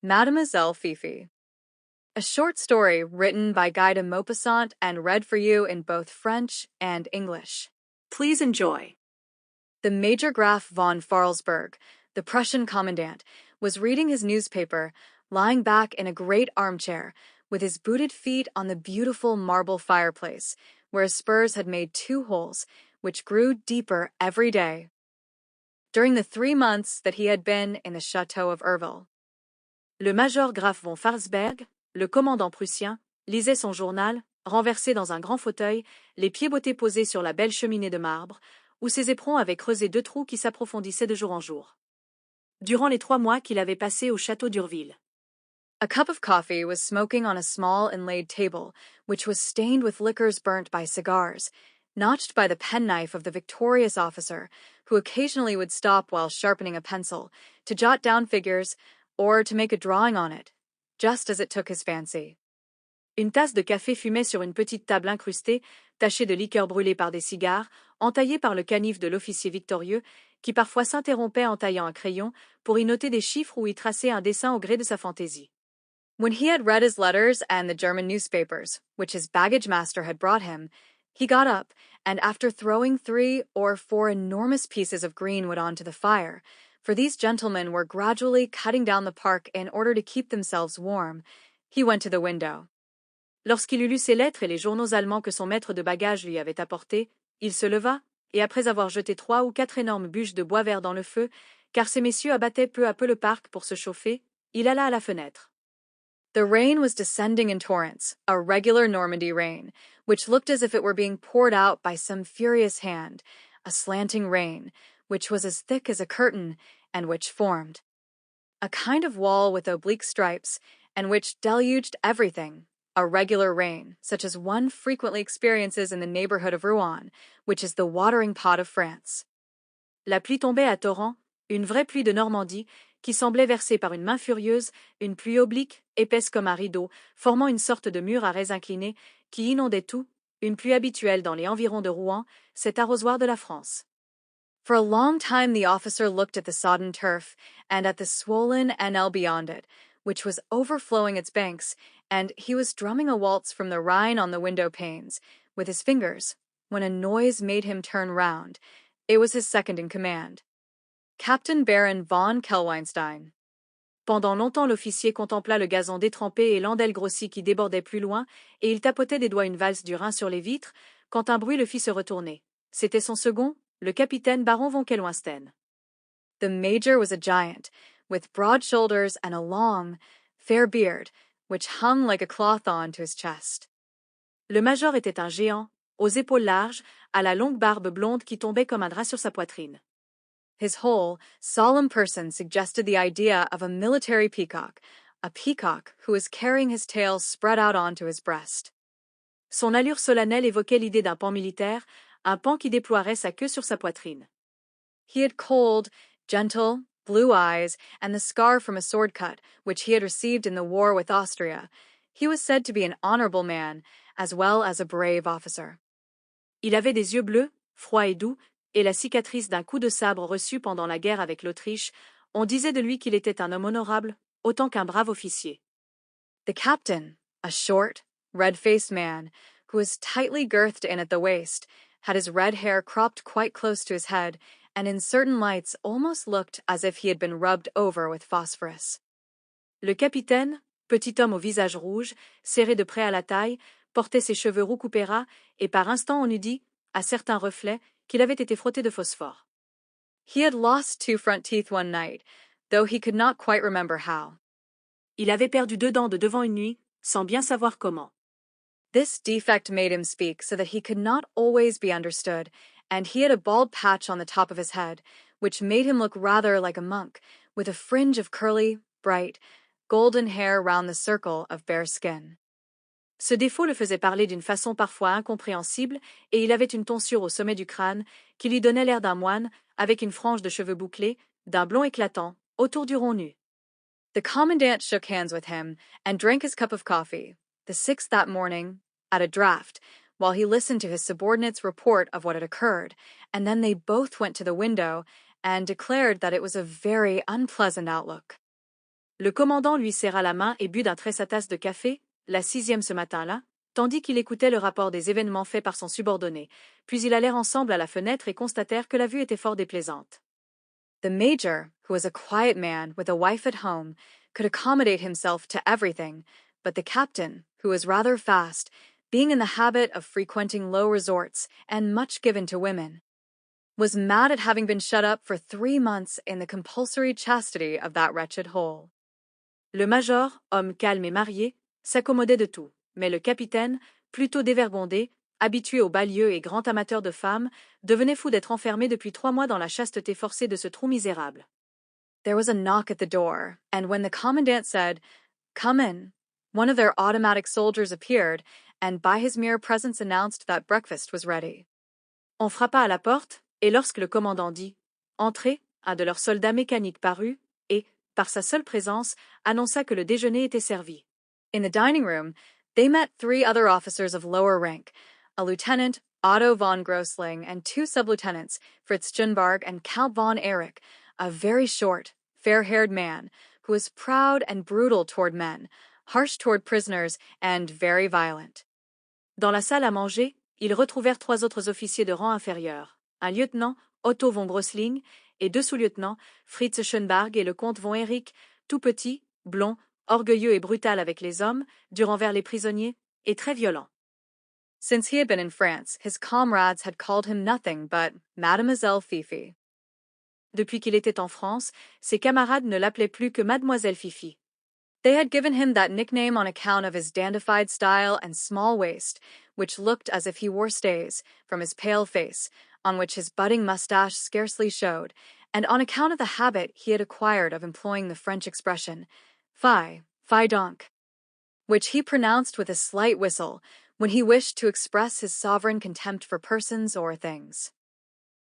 Mademoiselle Fifi. A short story written by Guy de Maupassant and read for you in both French and English. Please enjoy. The Major Graf von Farlsberg, the Prussian commandant, was reading his newspaper, lying back in a great armchair, with his booted feet on the beautiful marble fireplace, where his spurs had made 2 holes, which grew deeper every day. During the 3 months that he had been in the chateau of Erville, le Major Graf von Farlsberg, le commandant prussien, lisait son journal, renversé dans un grand fauteuil, les pieds bottés posés sur la belle cheminée de marbre, où ses éperons avaient creusé 2 trous qui s'approfondissaient de jour en jour. Durant les 3 mois qu'il avait passés au château d'Urville. A cup of coffee was smoking on a small inlaid table, which was stained with liquors burnt by cigars, notched by the penknife of the victorious officer, who occasionally would stop while sharpening a pencil, to jot down figures, or to make a drawing on it, just as it took his fancy. Une tasse de café fumait sur une petite table incrustée, tachée de liqueur brûlée par des cigares, entaillée par le canif de l'officier victorieux, qui parfois s'interrompait en taillant un crayon pour y noter des chiffres ou y tracer un dessin au gré de sa fantaisie. When he had read his letters and the German newspapers, which his baggage master had brought him, he got up, and after throwing 3 or 4 enormous pieces of greenwood onto the fire, for these gentlemen were gradually cutting down the park in order to keep themselves warm, he went to the window. Lorsqu'il eut lu ses lettres et les journaux allemands que son maître de bagages lui avait apportés, il se leva, et après avoir jeté 3 ou 4 énormes bûches de bois vert dans le feu, car ces messieurs abattaient peu à peu le parc pour se chauffer, il alla à la fenêtre. The rain was descending in torrents, a regular Normandy rain, which looked as if it were being poured out by some furious hand, a slanting rain, which was as thick as a curtain, and which formed a kind of wall with oblique stripes, and which deluged everything, a regular rain, such as one frequently experiences in the neighborhood of Rouen, which is the watering pot of France. La pluie tombait à torrents, une vraie pluie de Normandie, qui semblait versée par une main furieuse, une pluie oblique, épaisse comme un rideau, formant une sorte de mur à raies inclinées, qui inondait tout, une pluie habituelle dans les environs de Rouen, cet arrosoir de la France. For a long time the officer looked at the sodden turf, and at the swollen Nl beyond it, which was overflowing its banks, and he was drumming a waltz from the Rhine on the window panes, with his fingers, when a noise made him turn round. It was his second in command, Captain Baron von Kellweinstein. Pendant longtemps l'officier contempla le gazon détrempé et l'andelle grossie qui débordait plus loin, et il tapotait des doigts une valse du Rhin sur les vitres, quand un bruit le fit se retourner. C'était son second, le capitaine Baron von Kellweinstein. The major was a giant, with broad shoulders and a long, fair beard, which hung like a cloth on to his chest. Le major était un géant, aux épaules larges, à la longue barbe blonde qui tombait comme un drap sur sa poitrine. His whole, solemn person suggested the idea of a military peacock who was carrying his tail spread out onto his breast. Son allure solennelle évoquait l'idée d'un pan militaire, un pan qui déploierait sa queue sur sa poitrine. He had cold, gentle, blue eyes, and the scar from a sword cut, which he had received in the war with Austria. He was said to be an honorable man, as well as a brave officer. Il avait des yeux bleus, froids et doux, et la cicatrice d'un coup de sabre reçu pendant la guerre avec l'Autriche. On disait de lui qu'il était un homme honorable, autant qu'un brave officier. The captain, a short, red-faced man, who was tightly girthed in at the waist, had his red hair cropped quite close to his head, and in certain lights almost looked as if he had been rubbed over with phosphorus. Le capitaine, petit homme au visage rouge, serré de près à la taille, portait ses cheveux roux coupés ras, et par instants on eût dit, à certains reflets, qu'il avait été frotté de phosphore. He had lost 2 front teeth one night, though he could not quite remember how. Il avait perdu 2 dents de devant une nuit, sans bien savoir comment. This defect made him speak so that he could not always be understood, and he had a bald patch on the top of his head, which made him look rather like a monk, with a fringe of curly, bright, golden hair round the circle of bare skin. Ce défaut le faisait parler d'une façon parfois incompréhensible, et il avait une tonsure au sommet du crâne qui lui donnait l'air d'un moine, avec une frange de cheveux bouclés, d'un blond éclatant, autour du rond nu. The commandant shook hands with him, and drank his cup of coffee, the 6th that morning, at a draught, while he listened to his subordinate's report of what had occurred, and then they both went to the window, and declared that it was a very unpleasant outlook. Le commandant lui serra la main et but d'un trait sa tasse de café, la 6e ce matin-là, tandis qu'il écoutait le rapport des événements faits par son subordonné, puis ils allèrent ensemble à la fenêtre et constatèrent que la vue était fort déplaisante. The major, who was a quiet man with a wife at home, could accommodate himself to everything, but the captain, who was rather fast, being in the habit of frequenting low resorts and much given to women, was mad at having been shut up for 3 months in the compulsory chastity of that wretched hole. Le major, homme calme et marié, s'accommodait de tout, mais le capitaine, plutôt dévergondé, habitué aux bas lieux et grand amateur de femmes, devenait fou d'être enfermé depuis 3 mois dans la chasteté forcée de ce trou misérable. There was a knock at the door, and when the commandant said, "Come in," one of their automatic soldiers appeared, and by his mere presence announced that breakfast was ready. On frappa à la porte, et lorsque le commandant dit « Entrez », un de leurs soldats mécaniques parut, et, par sa seule présence, annonça que le déjeuner était servi. In the dining room, they met 3 other officers of lower rank, a lieutenant, Otto von Grossling, and 2 sub-lieutenants, Fritz Junbarg and Count von Erich, a very short, fair-haired man, who was proud and brutal toward men, harsh toward prisoners, and very violent. Dans la salle à manger, ils retrouvèrent 3 autres officiers de rang inférieur, un lieutenant, Otto von Grossling, et 2 sous-lieutenants, Fritz Schönberg et le comte von Erich, tout petits, blonds, orgueilleux et brutal avec les hommes, dur envers les prisonniers, et très violent. Since he had been in France, his comrades had called him nothing but Mademoiselle Fifi. Depuis qu'il était en France, ses camarades ne l'appelaient plus que Mademoiselle Fifi. They had given him that nickname on account of his dandified style and small waist, which looked as if he wore stays, from his pale face, on which his budding mustache scarcely showed, and on account of the habit he had acquired of employing the French expression, fi donc, which he pronounced with a slight whistle, when he wished to express his sovereign contempt for persons or things.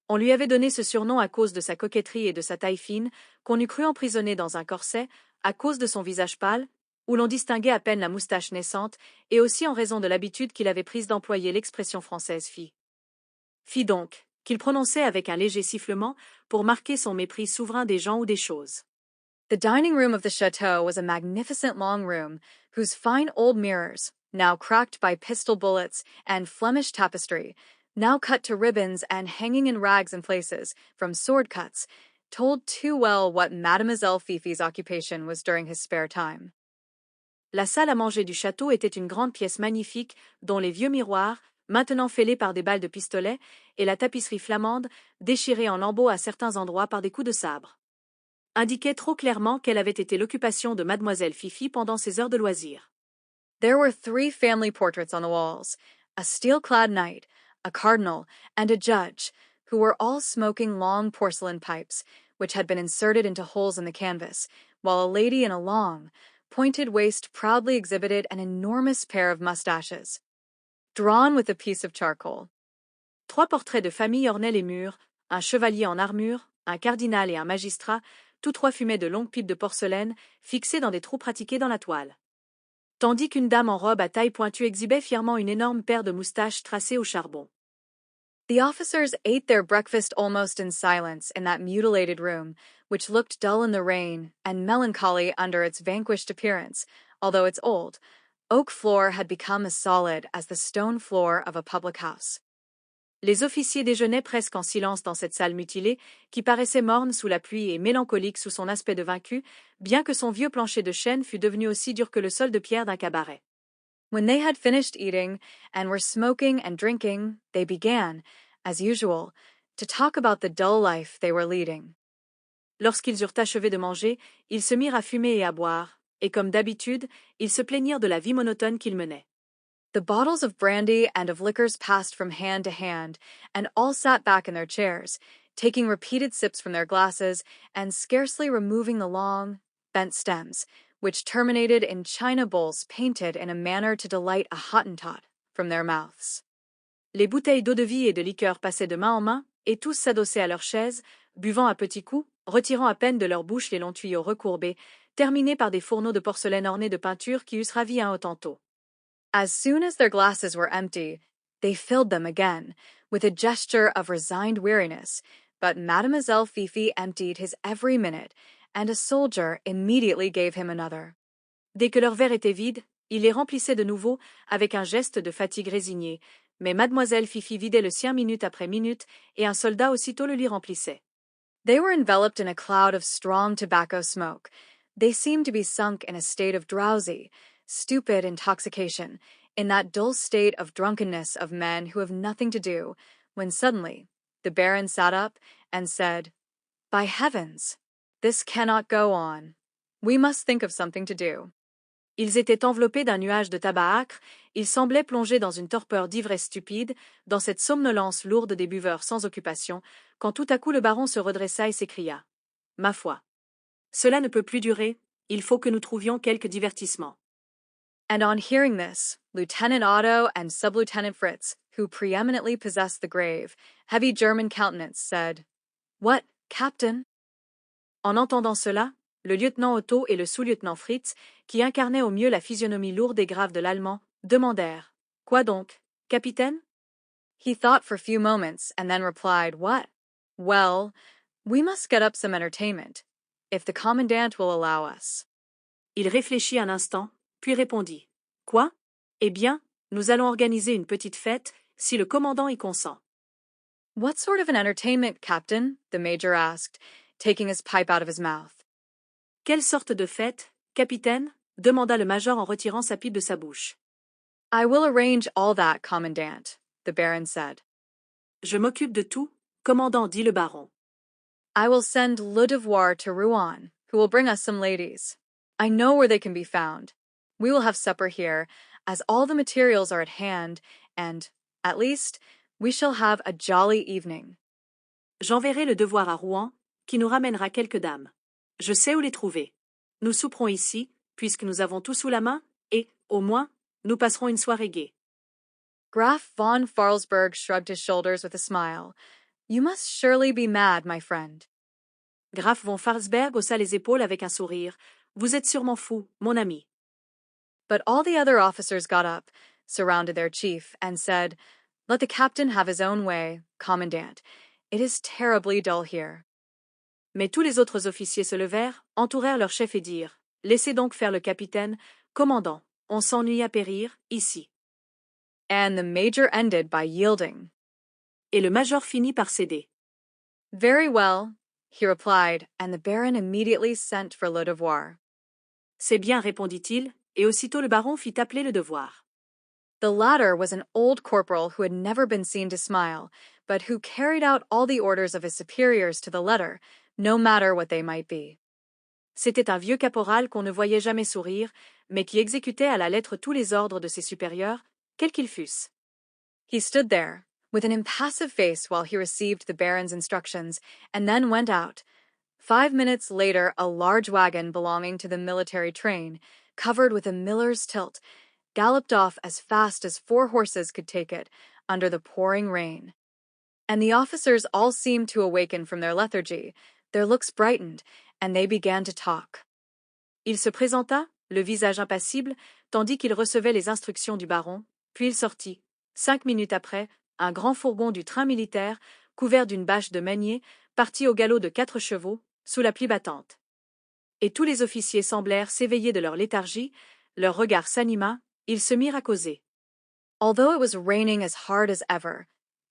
On lui avait donné ce surnom à cause de sa coquetterie et de sa taille fine, qu'on eût cru emprisonné dans un corset, à cause de son visage pâle, où l'on distinguait à peine la moustache naissante, et aussi en raison de l'habitude qu'il avait prise d'employer l'expression française fi. Fi donc, qu'il prononçait avec un léger sifflement pour marquer son mépris souverain des gens ou des choses. The dining room of the chateau was a magnificent long room, whose fine old mirrors, now cracked by pistol bullets and Flemish tapestry, now cut to ribbons and hanging in rags in places, from sword cuts, told too well what Mademoiselle Fifi's occupation was during his spare time. La salle à manger du château était une grande pièce magnifique, dont les vieux miroirs, maintenant fêlés par des balles de pistolet, et la tapisserie flamande, déchirée en lambeaux à certains endroits par des coups de sabre, indiquaient trop clairement quelle avait été l'occupation de Mademoiselle Fifi pendant ses heures de loisirs. There were 3 family portraits on the walls, a steel-clad knight, a cardinal, and a judge, who were all smoking long porcelain pipes, which had been inserted into holes in the canvas, while a lady in a long, pointed waist proudly exhibited an enormous pair of mustaches, drawn with a piece of charcoal. 3 portraits de famille ornaient les murs, un chevalier en armure, un cardinal et un magistrat, tous 3 fumaient de longues pipes de porcelaine, fixées dans des trous pratiqués dans la toile, tandis qu'une dame en robe à taille pointue exhibait fièrement une énorme paire de moustaches tracées au charbon. The officers ate their breakfast almost in silence in that mutilated room, which looked dull in the rain and melancholy under its vanquished appearance, although its old, oak floor had become as solid as the stone floor of a public house. Les officiers déjeunaient presque en silence dans cette salle mutilée, qui paraissait morne sous la pluie et mélancolique sous son aspect de vaincu, bien que son vieux plancher de chêne fût devenu aussi dur que le sol de pierre d'un cabaret. When they had finished eating, and were smoking and drinking, they began, as usual, to talk about the dull life they were leading. Lorsqu'ils eurent achevé de manger, ils se mirent à fumer et à boire, et comme d'habitude, ils se plaignirent de la vie monotone qu'ils menaient. The bottles of brandy and of liquors passed from hand to hand, and all sat back in their chairs, taking repeated sips from their glasses, and scarcely removing the long, bent stems, which terminated in china bowls painted in a manner to delight a Hottentot, from their mouths. Les bouteilles d'eau-de-vie et de liqueur passaient de main en main, et tous s'adossaient à leurs chaises, buvant à petits coups, retirant à peine de leur bouche les longs tuyaux recourbés, terminés par des fourneaux de porcelaine ornés de peintures qui eussent ravi un Hottentot. As soon as their glasses were empty, they filled them again, with a gesture of resigned weariness, but Mademoiselle Fifi emptied his every minute, and a soldier immediately gave him another. Dès que leur verre était vide, il les remplissait de nouveau avec un geste de fatigue résigné, mais Mademoiselle Fifi vidait le sien minute après minute et un soldat aussitôt le lui remplissait. They were enveloped in a cloud of strong tobacco smoke. They seemed to be sunk in a state of drowsy, stupid intoxication, in that dull state of drunkenness of men who have nothing to do, when suddenly the Baron sat up and said, "By heavens, this cannot go on. We must think of something to do." Ils étaient enveloppés d'un nuage de tabac âcre, ils semblaient plongés dans une torpeur d'ivresse stupide, dans cette somnolence lourde des buveurs sans occupation, quand tout à coup le baron se redressa et s'écria « Ma foi, cela ne peut plus durer, il faut que nous trouvions quelque divertissement. » And on hearing this, Lieutenant Otto and Sub-Lieutenant Fritz, who preeminently possessed the grave, heavy German countenance, said, "What, Captain?" En entendant cela, le lieutenant Otto et le sous-lieutenant Fritz, qui incarnaient au mieux la physionomie lourde et grave de l'Allemand, demandèrent « Quoi donc, capitaine ?» He thought for a few moments and then replied, "What? Well, we must get up some entertainment, if the commandant will allow us." Il réfléchit un instant, puis répondit « Quoi? Eh bien, nous allons organiser une petite fête, si le commandant y consent. » "What sort of an entertainment, Captain?" the major asked, taking his pipe out of his mouth. Quelle sorte de fête, capitaine? Demanda le major en retirant sa pipe de sa bouche. I will arrange all that, commandant, the Baron said. Je m'occupe de tout, commandant, dit le baron. I will send Le Devoir to Rouen, who will bring us some ladies. I know where they can be found. We will have supper here, as all the materials are at hand, and, at least, we shall have a jolly evening. J'enverrai Le Devoir à Rouen, qui nous ramènera quelques dames. Je sais où les trouver. Nous souperons ici, puisque nous avons tout sous la main, et, au moins, nous passerons une soirée gaie. Graf von Farlsberg shrugged his shoulders with a smile. You must surely be mad, my friend. Graf von Farlsberg haussa les épaules avec un sourire. Vous êtes sûrement fou, mon ami. But all the other officers got up, surrounded their chief, and said, Let the captain have his own way, commandant. It is terribly dull here. Mais tous les autres officiers se levèrent, entourèrent leur chef et dirent « Laissez donc faire le capitaine, commandant, on s'ennuie à périr, ici. » And the major ended by yielding. Et le major finit par céder. Very well, he replied, and the Baron immediately sent for Le Devoir. C'est bien, répondit-il, et aussitôt le baron fit appeler Le Devoir. The latter was an old corporal who had never been seen to smile, but who carried out all the orders of his superiors to the letter, no matter what they might be. C'était un vieux caporal qu'on ne voyait jamais sourire, mais qui exécutait à la lettre tous les ordres de ses supérieurs, quels qu'ils fussent. He stood there, with an impassive face while he received the Baron's instructions, and then went out. 5 minutes later, a large wagon belonging to the military train, covered with a miller's tilt, galloped off as fast as 4 horses could take it, under the pouring rain. And the officers all seemed to awaken from their lethargy. Their looks brightened, and they began to talk. Il se présenta, le visage impassible, tandis qu'il recevait les instructions du baron, puis il sortit. 5 minutes après, un grand fourgon du train militaire, couvert d'une bâche de meunier, partit au galop de 4 chevaux, sous la pluie battante. Et tous les officiers semblèrent s'éveiller de leur léthargie, leur regard s'anima, ils se mirent à causer. Although it was raining as hard as ever,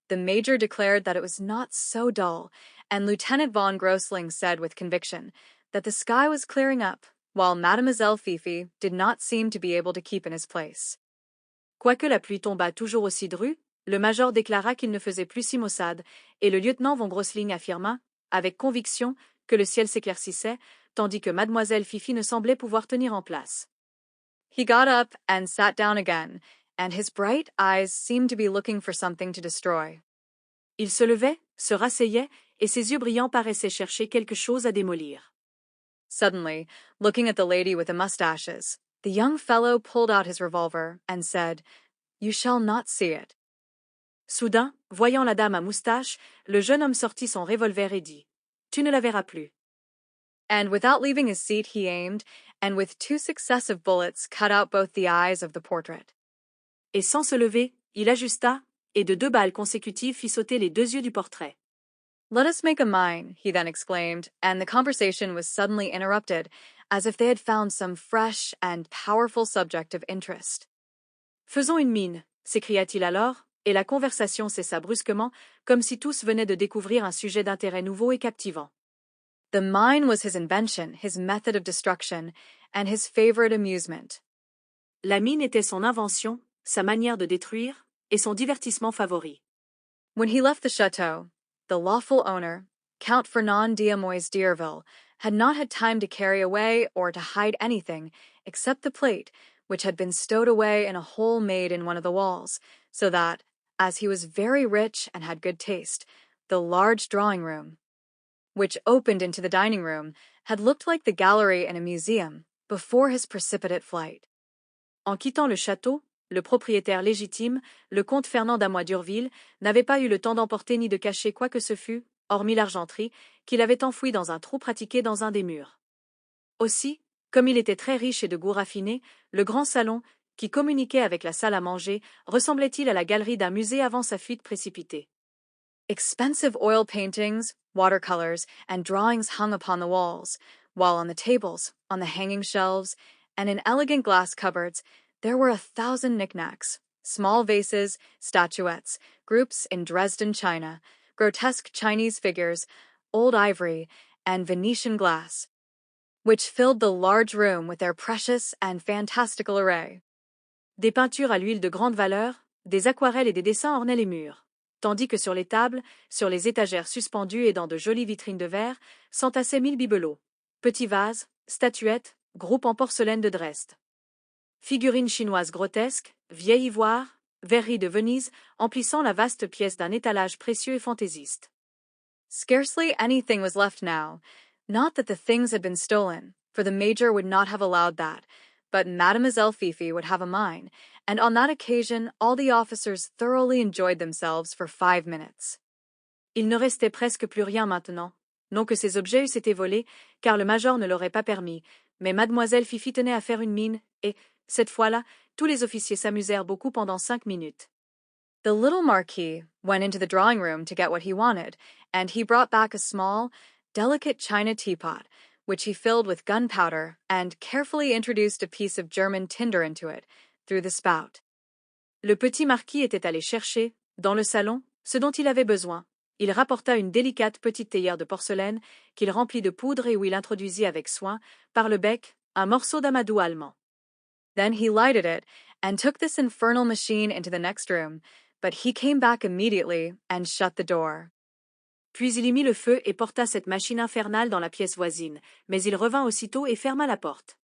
the major declared that it was not so dull, and Lieutenant von Grossling said with conviction that the sky was clearing up, while Mademoiselle Fifi did not seem to be able to keep in his place. Quoique la pluie tombât toujours aussi drue, le major déclara qu'il ne faisait plus si maussade, et le lieutenant von Grossling affirma, avec conviction, que le ciel s'éclaircissait, tandis que Mademoiselle Fifi ne semblait pouvoir tenir en place. He got up and sat down again, and his bright eyes seemed to be looking for something to destroy. Il se levait, se rasseyait, et ses yeux brillants paraissaient chercher quelque chose à démolir. Suddenly, looking at the lady with the mustaches, the young fellow pulled out his revolver and said, You shall not see it. Soudain, voyant la dame à moustache, le jeune homme sortit son revolver et dit, Tu ne la verras plus. And without leaving his seat he aimed, and with 2 successive bullets cut out both the eyes of the portrait. Et sans se lever, il ajusta, et de 2 balles consécutives fit sauter les 2 yeux du portrait. Let us make a mine, he then exclaimed, and the conversation was suddenly interrupted, as if they had found some fresh and powerful subject of interest. Faisons une mine, s'écria-t-il alors, et la conversation cessa brusquement, comme si tous venaient de découvrir un sujet d'intérêt nouveau et captivant. The mine was his invention, his method of destruction, and his favorite amusement. La mine était son invention, sa manière de détruire, et son divertissement favori. When he left the chateau, the lawful owner, Count Fernand d'Amois d'Irville, had not had time to carry away or to hide anything except the plate, which had been stowed away in a hole made in one of the walls, so that, as he was very rich and had good taste, the large drawing room, which opened into the dining room, had looked like the gallery in a museum before his precipitate flight. En quittant le château, le propriétaire légitime, le comte Fernand d'Amois d'Urville, n'avait pas eu le temps d'emporter ni de cacher quoi que ce fût, hormis l'argenterie, qu'il avait enfouie dans un trou pratiqué dans un des murs. Aussi, comme il était très riche et de goût raffiné, le grand salon, qui communiquait avec la salle à manger, ressemblait-il à la galerie d'un musée avant sa fuite précipitée. Expensive oil paintings, watercolors, and drawings hung upon the walls, while on the tables, on the hanging shelves, and in elegant glass cupboards, there were 1,000 knickknacks, small vases, statuettes, groups in Dresden china, grotesque Chinese figures, old ivory, and Venetian glass, which filled the large room with their precious and fantastical array. Des peintures à l'huile de grande valeur, des aquarelles et des dessins ornaient les murs, tandis que sur les tables, sur les étagères suspendues et dans de jolies vitrines de verre, s'entassaient 1000 bibelots, petits vases, statuettes, groupes en porcelaine de Dresde. Figurines chinoises grotesques, vieil ivoire, verreries de Venise, emplissant la vaste pièce d'un étalage précieux et fantaisiste. Scarcely anything was left now. Not that the things had been stolen, for the major would not have allowed that, but Mademoiselle Fifi would have a mine, and on that occasion all the officers thoroughly enjoyed themselves for 5 minutes. Il ne restait presque plus rien maintenant. Non que ces objets eussent été volés, car le major ne l'aurait pas permis, mais Mademoiselle Fifi tenait à faire une mine, et, cette fois-là, tous les officiers s'amusèrent beaucoup pendant 5 minutes. The little Marquis went into the drawing-room to get what he wanted, and he brought back a small, delicate china teapot, which he filled with gunpowder and carefully introduced a piece of German tinder into it, through the spout. Le petit marquis était allé chercher, dans le salon, ce dont il avait besoin. Il rapporta une délicate petite théière de porcelaine qu'il remplit de poudre et où il introduisit avec soin, par le bec, un morceau d'amadou allemand. Then he lighted it and took this infernal machine into the next room, but he came back immediately and shut the door. Puis il y mit le feu et porta cette machine infernale dans la pièce voisine, mais il revint aussitôt et ferma la porte.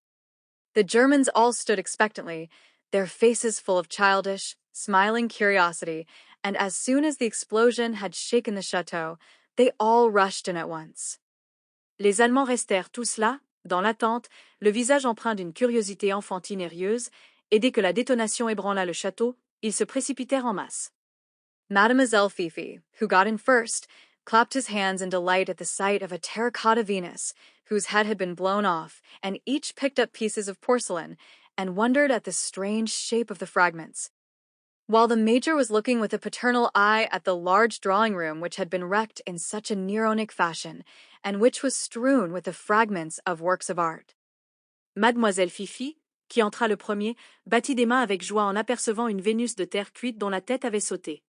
The Germans all stood expectantly, their faces full of childish, smiling curiosity, and as soon as the explosion had shaken the chateau, they all rushed in at once. Les Allemands restèrent tous là, dans l'attente, le visage empreint d'une curiosité enfantine et rieuse, et dès que la détonation ébranla le château, ils se précipitèrent en masse. Mademoiselle Fifi, who got in first, clapped his hands in delight at the sight of a terracotta Venus, whose head had been blown off, and each picked up pieces of porcelain, and wondered at the strange shape of the fragments. While the major was looking with a paternal eye at the large drawing-room which had been wrecked in such a Neronic fashion, and which was strewn with the fragments of works of art. Mademoiselle Fifi, qui entra le premier, battit des mains avec joie en apercevant une Vénus de terre cuite dont la tête avait sauté.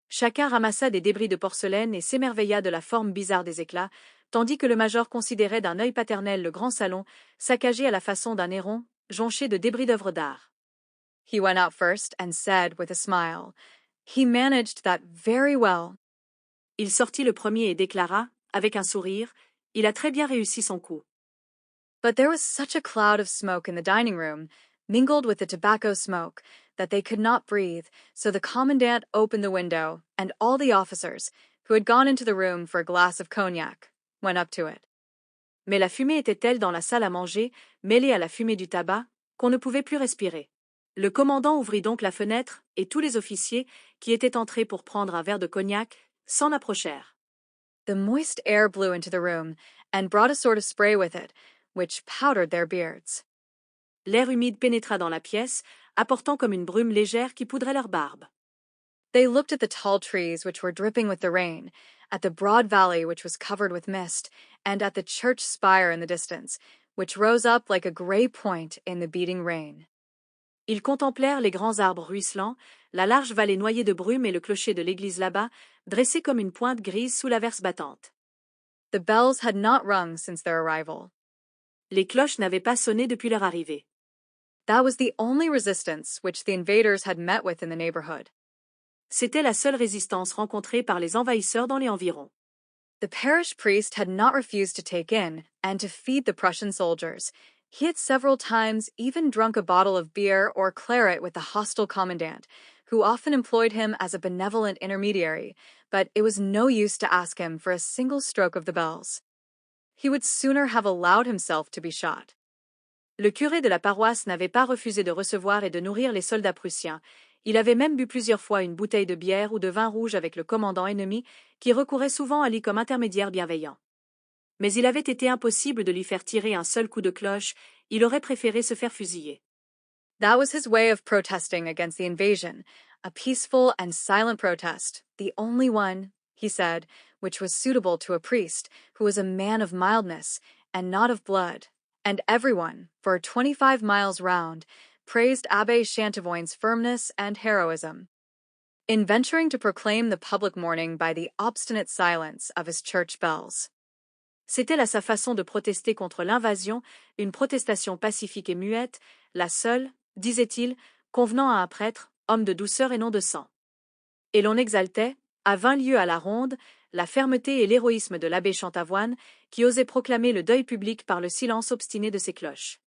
Chacun ramassa des débris de porcelaine et s'émerveilla de la forme bizarre des éclats, tandis que le major considérait d'un œil paternel le grand salon, saccagé à la façon d'un héron, jonché de débris d'œuvres d'art. He went out first and said with a smile, "He managed that very well." Il sortit le premier et déclara, avec un sourire, « Il a très bien réussi son coup. » But there was such a cloud of smoke in the dining room, mingled with the tobacco smoke, that they could not breathe, so the commandant opened the window, and all the officers, who had gone into the room for a glass of cognac, went up to it. Mais la fumée était telle dans la salle à manger, mêlée à la fumée du tabac, qu'on ne pouvait plus respirer. Le commandant ouvrit donc la fenêtre, et tous les officiers, qui étaient entrés pour prendre un verre de cognac, s'en approchèrent. The moist air blew into the room, and brought a sort of spray with it, which powdered their beards. L'air humide pénétra dans la pièce, apportant comme une brume légère qui poudrait leur barbe. They looked at the tall trees which were dripping with the rain, at the broad valley which was covered with mist, and at the church spire in the distance, which rose up like a gray point in the beating rain. Ils contemplèrent les grands arbres ruisselants, la large vallée noyée de brume et le clocher de l'église là-bas, dressé comme une pointe grise sous l'averse battante. The bells had not rung since their arrival. Les cloches n'avaient pas sonné depuis leur arrivée. That was the only resistance which the invaders had met with in the neighborhood. C'était la seule résistance rencontrée par les envahisseurs dans les environs. The parish priest had not refused to take in and to feed the Prussian soldiers. He had several times even drunk a bottle of beer or claret with the hostile commandant, who often employed him as a benevolent intermediary, but it was no use to ask him for a single stroke of the bells. He would sooner have allowed himself to be shot. Le curé de la paroisse n'avait pas refusé de recevoir et de nourrir les soldats prussiens. Il avait même bu plusieurs fois une bouteille de bière ou de vin rouge avec le commandant ennemi, qui recourait souvent à lui comme intermédiaire bienveillant. Mais il avait été impossible de lui faire tirer un seul coup de cloche, il aurait préféré se faire fusiller. That was his way of protesting against the invasion, a peaceful and silent protest, the only one, he said, which was suitable to a priest who was a man of mildness and not of blood, and everyone, for 25 miles round, praised Abbé Chantevoin's firmness and heroism. In venturing to proclaim the public mourning by the obstinate silence of his church bells. C'était là sa façon de protester contre l'invasion, une protestation pacifique et muette, la seule, disait-il, convenant à un prêtre, homme de douceur et non de sang. Et l'on exaltait, à 20 lieues à la ronde, la fermeté et l'héroïsme de l'abbé Chantavoine, qui osait proclamer le deuil public par le silence obstiné de ses cloches.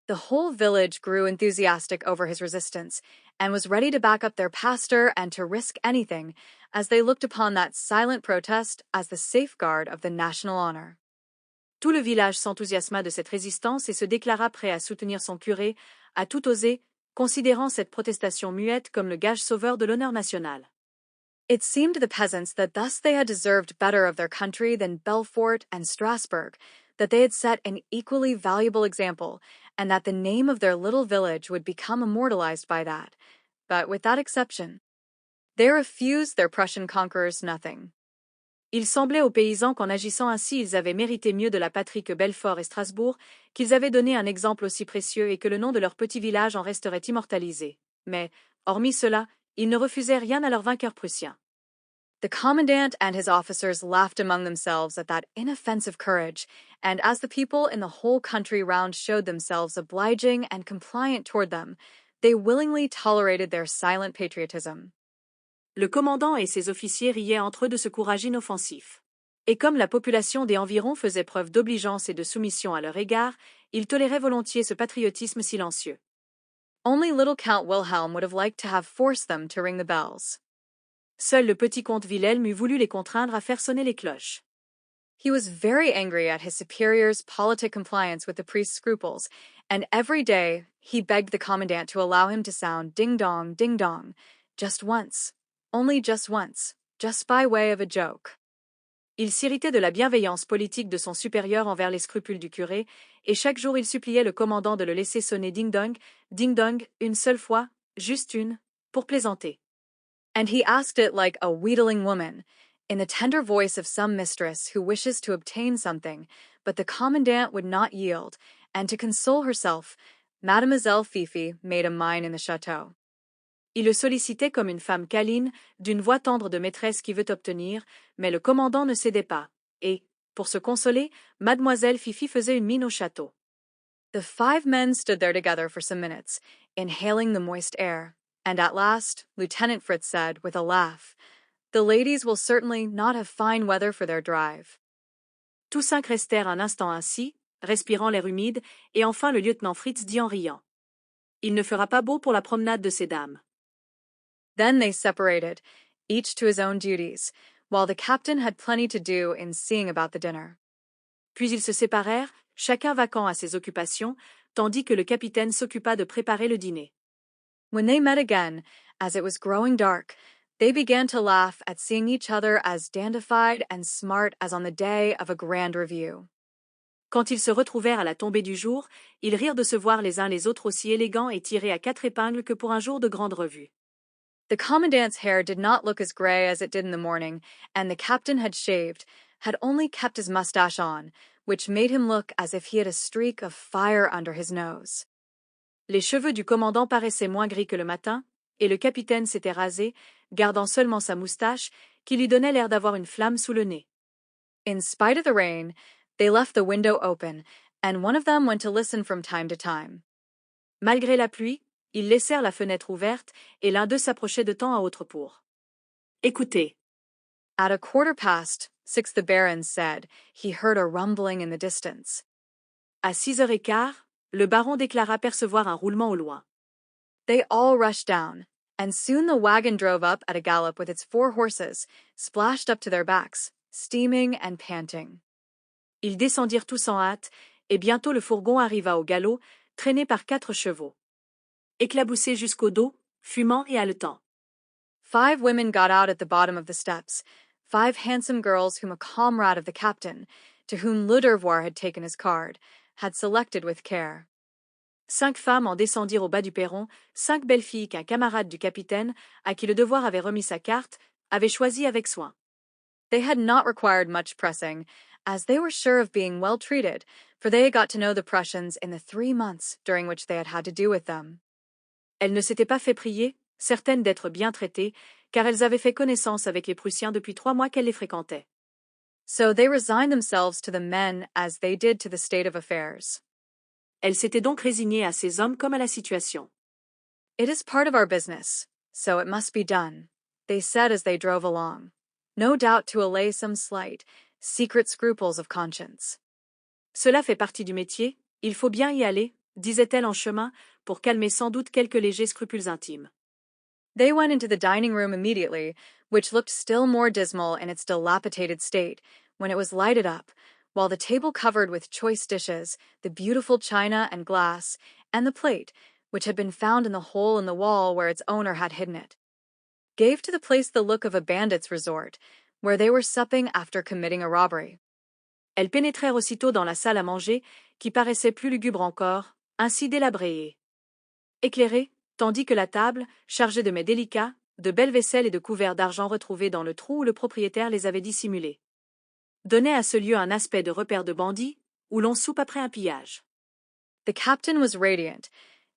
The whole village grew enthusiastic over his resistance, and was ready to back up their pastor and to risk anything, as they looked upon that silent protest as the safeguard of the national honor. Tout le village s'enthousiasma de cette résistance et se déclara prêt à soutenir son curé, à tout oser, considérant cette protestation muette comme le gage sauveur de l'honneur national. It seemed to the peasants that thus they had deserved better of their country than Belfort and Strasbourg, that they had set an equally valuable example, and that the name of their little village would become immortalized by that. But with that exception, they refused their Prussian conquerors nothing. Il semblait aux paysans qu'en agissant ainsi ils avaient mérité mieux de la patrie que Belfort et Strasbourg, qu'ils avaient donné un exemple aussi précieux et que le nom de leur petit village en resterait immortalisé. Mais, hormis cela, ils ne refusaient rien à leurs vainqueurs prussiens. The commandant and his officers laughed among themselves at that inoffensive courage, and as the people in the whole country round showed themselves obliging and compliant toward them, they willingly tolerated their silent patriotism. Le commandant et ses officiers riaient entre eux de ce courage inoffensif. Et comme la population des environs faisait preuve d'obligeance et de soumission à leur égard, ils toléraient volontiers ce patriotisme silencieux. Only little Count Wilhelm would have liked to have forced them to ring the bells. Seul le petit comte Wilhelm eût voulu les contraindre à faire sonner les cloches. He was very angry at his superior's politic compliance with the priest's scruples, and every day he begged the commandant to allow him to sound ding dong, just once, only just once, just by way of a joke. Il s'irritait de la bienveillance politique de son supérieur envers les scrupules du curé, et chaque jour il suppliait le commandant de le laisser sonner ding dong, une seule fois, juste une, pour plaisanter. And he asked it like a wheedling woman, in the tender voice of some mistress who wishes to obtain something, but the commandant would not yield, and to console herself, Mademoiselle Fifi made a mine in the château. Il le sollicitait comme une femme câline, d'une voix tendre de maîtresse qui veut obtenir, mais le commandant ne cédait pas, et, pour se consoler, Mademoiselle Fifi faisait une mine au château. The 5 men stood there together for some minutes, inhaling the moist air, and at last, Lieutenant Fritz said, with a laugh, "The ladies will certainly not have fine weather for their drive." Tous 5 restèrent un instant ainsi, respirant l'air humide, et enfin le lieutenant Fritz dit en riant. Il ne fera pas beau pour la promenade de ces dames. Then they separated, each to his own duties, while the captain had plenty to do in seeing about the dinner. Puis ils se séparèrent, chacun vaquant à ses occupations, tandis que le capitaine s'occupa de préparer le dîner. When they met again, as it was growing dark, they began to laugh at seeing each other as dandified and smart as on the day of a grand review. Quand ils se retrouvèrent à la tombée du jour, ils rirent de se voir les uns les autres aussi élégants et tirés à 4 épingles que pour un jour de grande revue. The commandant's hair did not look as gray as it did in the morning, and the captain had shaved, had only kept his mustache on, which made him look as if he had a streak of fire under his nose. Les cheveux du commandant paraissaient moins gris que le matin, et le capitaine s'était rasé, gardant seulement sa moustache, qui lui donnait l'air d'avoir une flamme sous le nez. In spite of the rain, they left the window open, and one of them went to listen from time to time. Malgré la pluie, ils laissèrent la fenêtre ouverte, et l'un d'eux s'approchait de temps à autre pour écouter. At 6:15, the Baron said, he heard a rumbling in the distance. À 6h15, le baron déclara percevoir un roulement au loin. They all rushed down, and soon the wagon drove up at a gallop with its 4 horses, splashed up to their backs, steaming and panting. Ils descendirent tous en hâte, et bientôt le fourgon arriva au galop, traîné par 4 chevaux. Éclaboussé jusqu'au dos, fumant et haletant. 5 women got out at the bottom of the steps, 5 handsome girls whom a comrade of the captain, to whom Le Devoir had taken his card, had selected with care. 5 femmes en descendirent au bas du perron, 5 belles filles qu'un camarade du capitaine, à qui le devoir avait remis sa carte, avait choisies avec soin. They had not required much pressing, as they were sure of being well treated, for they had got to know the Prussians in the 3 months during which they had had to do with them. Elles ne s'étaient pas fait prier, certaines d'être bien traitées, car elles avaient fait connaissance avec les Prussiens depuis 3 mois qu'elles les fréquentaient. So they resigned themselves to the men as they did to the state of affairs. Elles s'étaient donc résignées à ces hommes comme à la situation. It is part of our business, so it must be done, they said as they drove along, no doubt to allay some slight, secret scruples of conscience. Cela fait partie du métier, il faut bien y aller, disait-elle en chemin, pour calmer sans doute quelques légers scrupules intimes. They went into the dining room immediately, which looked still more dismal in its dilapidated state, when it was lighted up, while the table covered with choice dishes, the beautiful china and glass, and the plate, which had been found in the hole in the wall where its owner had hidden it, gave to the place the look of a bandit's resort, where they were supping after committing a robbery. Elles pénétrèrent aussitôt dans la salle à manger, qui paraissait plus lugubre encore, ainsi délabrée et éclairée, tandis que la table, chargée de mets délicats, de belles vaisselles et de couverts d'argent retrouvés dans le trou où le propriétaire les avait dissimulés, donnait à ce lieu un aspect de repère de bandits, où l'on soupe après un pillage. The captain was radiant.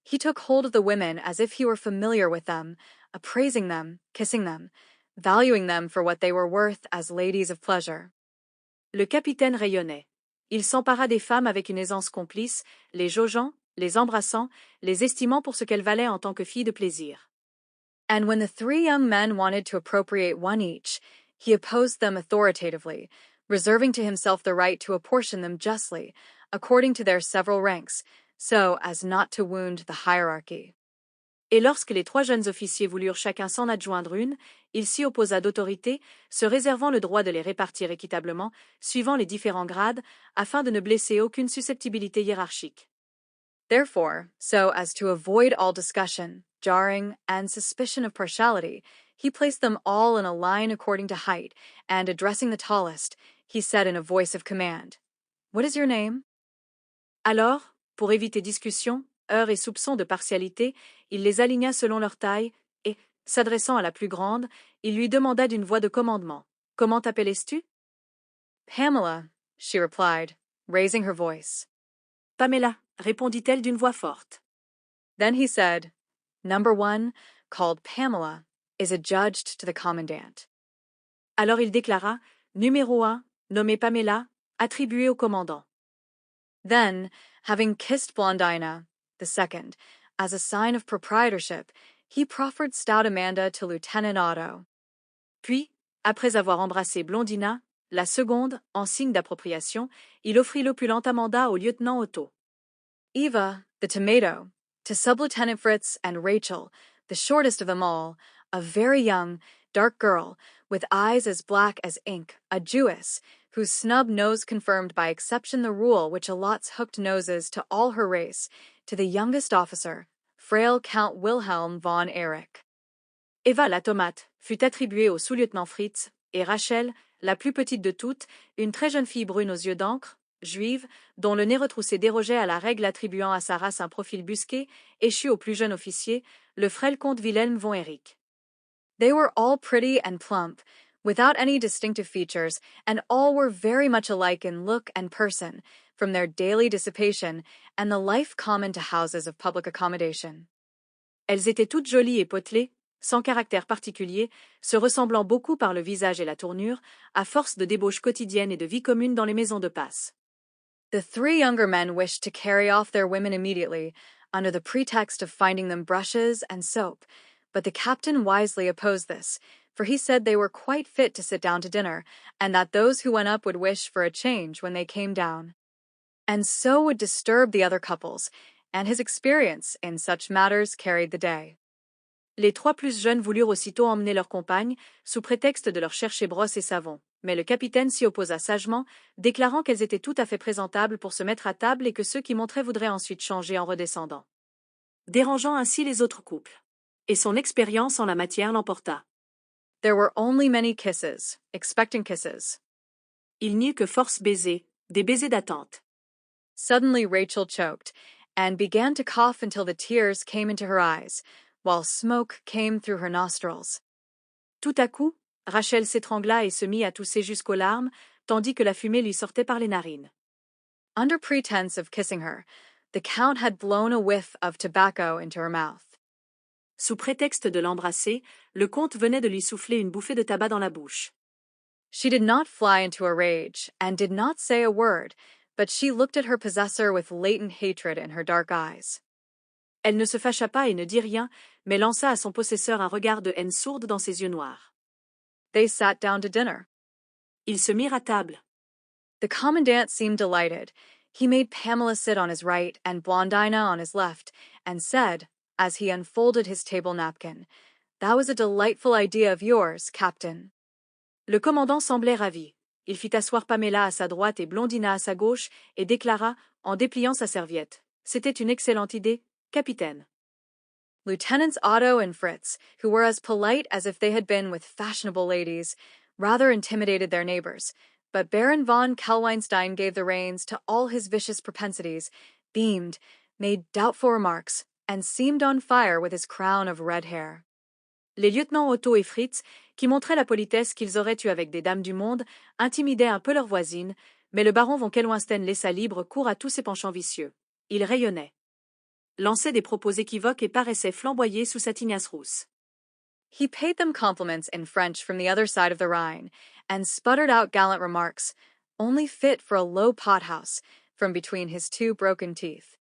He took hold of the women as if he were familiar with them, appraising them, kissing them, valuing them for what they were worth as ladies of pleasure. Le capitaine rayonnait. Il s'empara des femmes avec une aisance complice, les jaugeant, les embrassant, les estimant pour ce qu'elles valaient en tant que filles de plaisir. And when the 3 young men wanted to appropriate one each, he opposed them authoritatively, reserving to himself the right to apportion them justly, according to their several ranks, so as not to wound the hierarchy. Et lorsque les 3 jeunes officiers voulurent chacun s'en adjoindre une, il s'y opposa d'autorité, se réservant le droit de les répartir équitablement, suivant les différents grades, afin de ne blesser aucune susceptibilité hiérarchique. Therefore, so as to avoid all discussion, jarring, and suspicion of partiality, he placed them all in a line according to height, and addressing the tallest, he said in a voice of command, "What is your name?" Alors, pour éviter discussion, heurts et soupçons de partialité, il les aligna selon leur taille, et, s'adressant à la plus grande, il lui demanda d'une voix de commandement, « Comment t'appelles-tu? » "Pamela," she replied, raising her voice. Pamela, répondit-elle d'une voix forte. Then he said, "Number 1, called Pamela, is adjudged to the commandant." Alors il déclara, numéro 1, nommé Pamela, attribué au commandant. Then, having kissed Blondina, the second, as a sign of proprietorship, he proffered stout Amanda to Lieutenant Otto. Puis, après avoir embrassé Blondina, la seconde, en signe d'appropriation, il offrit l'opulente Amanda au lieutenant Otto. Eva, the tomato, to Sub-Lieutenant Fritz, and Rachel, the shortest of them all, a very young, dark girl, with eyes as black as ink, a Jewess, whose snub nose confirmed by exception the rule which allots hooked noses to all her race, to the youngest officer, frail Count Wilhelm von Erich. Eva la tomate fut attribuée au sous-lieutenant Fritz, et Rachel, la plus petite de toutes, une très jeune fille brune aux yeux d'encre, juive, dont le nez retroussé dérogeait à la règle attribuant à sa race un profil busqué, échut au plus jeune officier, le frêle comte Wilhelm von Erich. They were all pretty and plump, without any distinctive features, and all were very much alike in look and person, from their daily dissipation and the life common to houses of public accommodation. Elles étaient toutes jolies et potelées, sans caractère particulier, se ressemblant beaucoup par le visage et la tournure, à force de débauches quotidiennes et de vie commune dans les maisons de passe. The three younger men wished to carry off their women immediately, under the pretext of finding them brushes and soap, but the captain wisely opposed this, for he said they were quite fit to sit down to dinner, and that those who went up would wish for a change when they came down, and so would disturb the other couples, and his experience in such matters carried the day. Les trois plus jeunes voulurent aussitôt emmener leurs compagnes, sous prétexte de leur chercher brosse et savon, mais le capitaine s'y opposa sagement, déclarant qu'elles étaient tout à fait présentables pour se mettre à table et que ceux qui montraient voudraient ensuite changer en redescendant, dérangeant ainsi les autres couples. Et son expérience en la matière l'emporta. There were only many kisses, expectant kisses. Il n'y eut que force baisers, des baisers d'attente. Suddenly Rachel choked, and began to cough until the tears came into her eyes, while smoke came through her nostrils. Tout à coup, Rachel s'étrangla et se mit à tousser jusqu'aux larmes, tandis que la fumée lui sortait par les narines. Under pretense of kissing her, the Count had blown a whiff of tobacco into her mouth. Sous prétexte de l'embrasser, le comte venait de lui souffler une bouffée de tabac dans la bouche. She did not fly into a rage, and did not say a word, but she looked at her possessor with latent hatred in her dark eyes. Elle ne se fâcha pas et ne dit rien, mais lança à son possesseur un regard de haine sourde dans ses yeux noirs. They sat down to dinner. Ils se mirent à table. The commandant seemed delighted. He made Pamela sit on his right and Blondina on his left, and said, as he unfolded his table napkin, "That was a delightful idea of yours, Captain." Le commandant semblait ravi. Il fit asseoir Pamela à sa droite et Blondina à sa gauche, et déclara, en dépliant sa serviette, « C'était une excellente idée, capitaine. » Lieutenants Otto and Fritz, who were as polite as if they had been with fashionable ladies, rather intimidated their neighbors, but Baron von Kellweinstein gave the reins to all his vicious propensities, beamed, made doubtful remarks, and seemed on fire with his crown of red hair. Les lieutenants Otto et Fritz, qui montraient la politesse qu'ils auraient eue avec des dames du monde, intimidaient un peu leurs voisines, mais le baron von Kellweinstein laissa libre cours à tous ses penchants vicieux. Il rayonnait, lançait des propos équivoques et paraissait flamboyer sous sa tignasse rousse. He paid them compliments in French from the other side of the Rhine, and sputtered out gallant remarks, only fit for a low pothouse, from between his two broken teeth.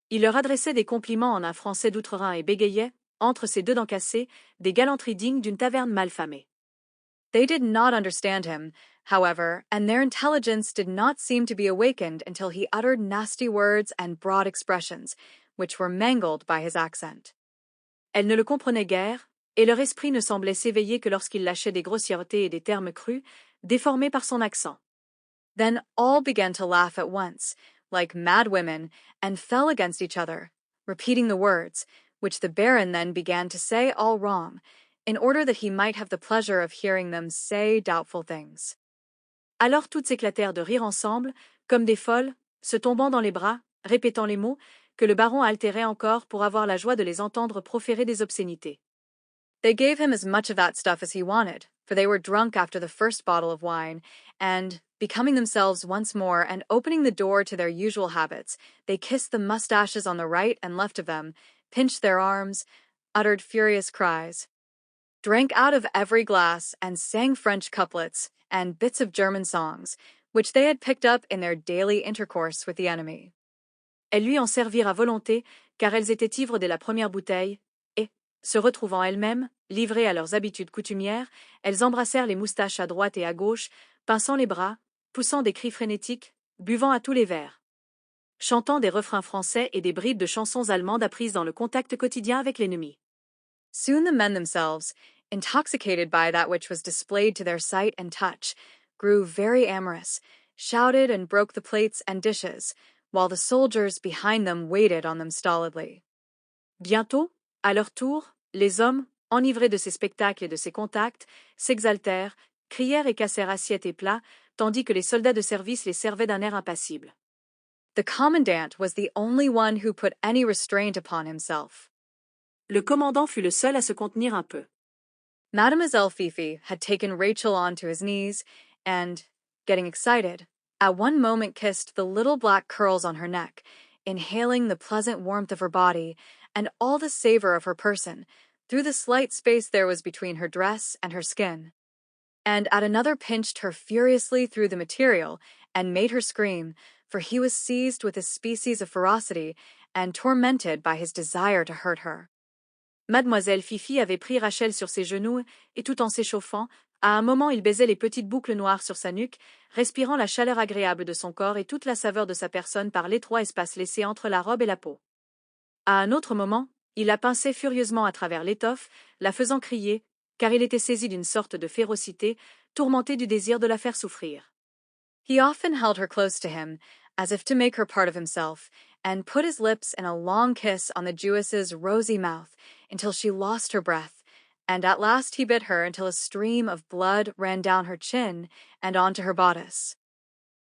Il leur adressait des compliments en un français d'outre-Rhin et bégayait, entre ses deux dents cassées, des galanteries dignes d'une taverne mal famée. They did not understand him, however, and their intelligence did not seem to be awakened until he uttered nasty words and broad expressions, which were mangled by his accent. Elles ne le comprenaient guère, et leur esprit ne semblait s'éveiller que lorsqu'il lâchait des grossièretés et des termes crus, déformés par son accent. Then all began to laugh at once, like mad women, and fell against each other, repeating the words, which the Baron then began to say all wrong, in order that he might have the pleasure of hearing them say doubtful things. Alors toutes s'éclatèrent de rire ensemble, comme des folles, se tombant dans les bras, répétant les mots, que le baron altérait encore pour avoir la joie de les entendre proférer des obscénités. They gave him as much of that stuff as he wanted, for they were drunk after the first bottle of wine, and, becoming themselves once more and opening the door to their usual habits, they kissed the mustaches on the right and left of them, pinched their arms, uttered furious cries, drank out of every glass, and sang French couplets and bits of German songs, which they had picked up in their daily intercourse with the enemy. Elles lui en servirent à volonté, car elles étaient ivres dès la première bouteille, et, se retrouvant elles-mêmes, livrées à leurs habitudes coutumières, elles embrassèrent les moustaches à droite et à gauche, pinçant les bras, poussant des cris frénétiques, buvant à tous les verres, chantant des refrains français et des bribes de chansons allemandes apprises dans le contact quotidien avec l'ennemi. Soon the men themselves, intoxicated by that which was displayed to their sight and touch, grew very amorous, shouted and broke the plates and dishes, while the soldiers behind them waited on them stolidly. Bientôt, à leur tour, les hommes, enivrés de ces spectacles et de ces contacts, s'exaltèrent, crièrent et cassèrent assiettes et plats, tandis que les soldats de service les servaient d'un air impassible. The commandant was the only one who put any restraint upon himself. Le commandant fut le seul à se contenir un peu. Mademoiselle Fifi had taken Rachel onto his knees and, getting excited, at one moment kissed the little black curls on her neck, inhaling the pleasant warmth of her body and all the savor of her person through the slight space there was between her dress and her skin. And at another pinched her furiously through the material and made her scream, for he was seized with a species of ferocity and tormented by his desire to hurt her. Mademoiselle Fifi avait pris Rachel sur ses genoux et tout en s'échauffant, à un moment il baisait les petites boucles noires sur sa nuque, respirant la chaleur agréable de son corps et toute la saveur de sa personne par l'étroit espace laissé entre la robe et la peau. À un autre moment, il la pinçait furieusement à travers l'étoffe, la faisant crier, car il était saisi d'une sorte de férocité, tourmenté du désir de la faire souffrir. He often held her close to him, as if to make her part of himself, and put his lips in a long kiss on the Jewess's rosy mouth until she lost her breath, and at last he bit her until a stream of blood ran down her chin and onto her bodice.